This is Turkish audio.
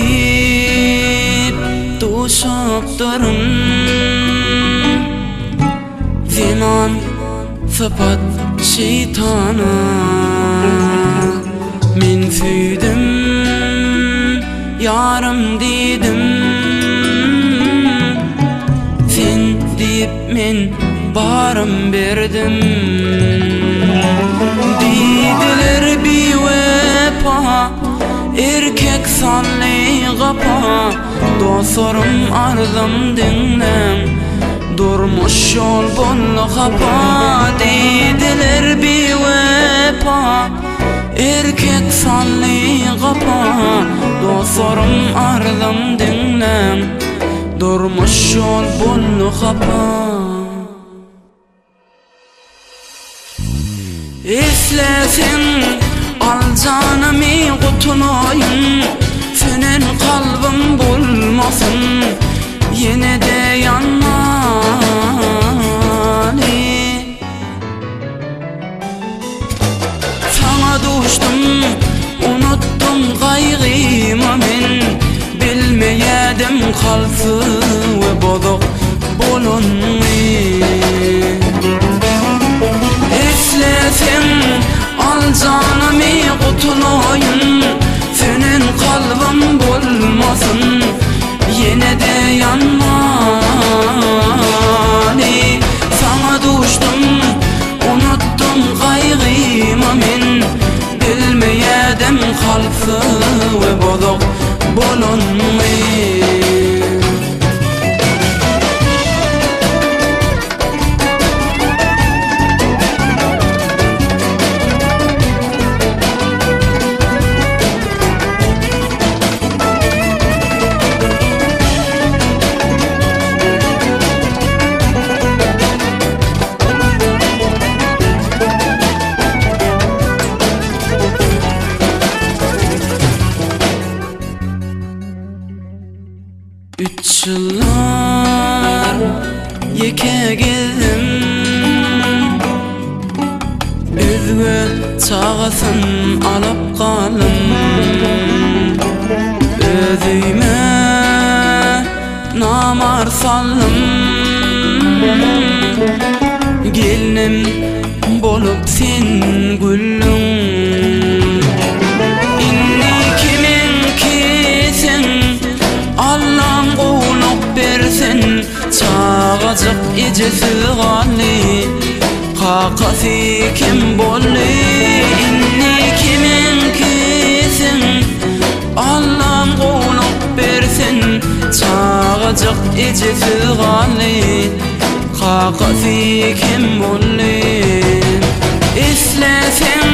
deyip duşup durun. Zinan sıfat şeytana, men süydüm yarım dedim. Sen deyip men barım berdim. Deydiler bir vefa, erkek salli gapa. Dostlarım arzım dinlem, durmuş yol bol gapa. Deydiler bir vefa, erkek salli gapa. Dostlarım arzım dinlem, durmuş yol bol gapa. Eslesin al canımı kutunayım, senin kalbin bulmasın, yine de yanmalı. Sana düştüm, unuttum kaygımı men, bilmeyedim kalsı ve bozuk bulunmu. Eslesin al canımı kutunayım, senin kalbin bulmasın, yine de yanmalı. Sana düştüm, unuttum kaygımı men, bilmeyedim kalsı ve bozuk bulunmu. Üç yıllar yeke gezdim, özgü çağasın alıp kalım. Özüme namar salım, gelinim bolup sen güllüm. Çağacak ecesi gali, kakası kim bolli. İnni kimin kisin, Allah'ım kulup bersin. Çağacak ecesi gali, kakası kim bolli. Eslesin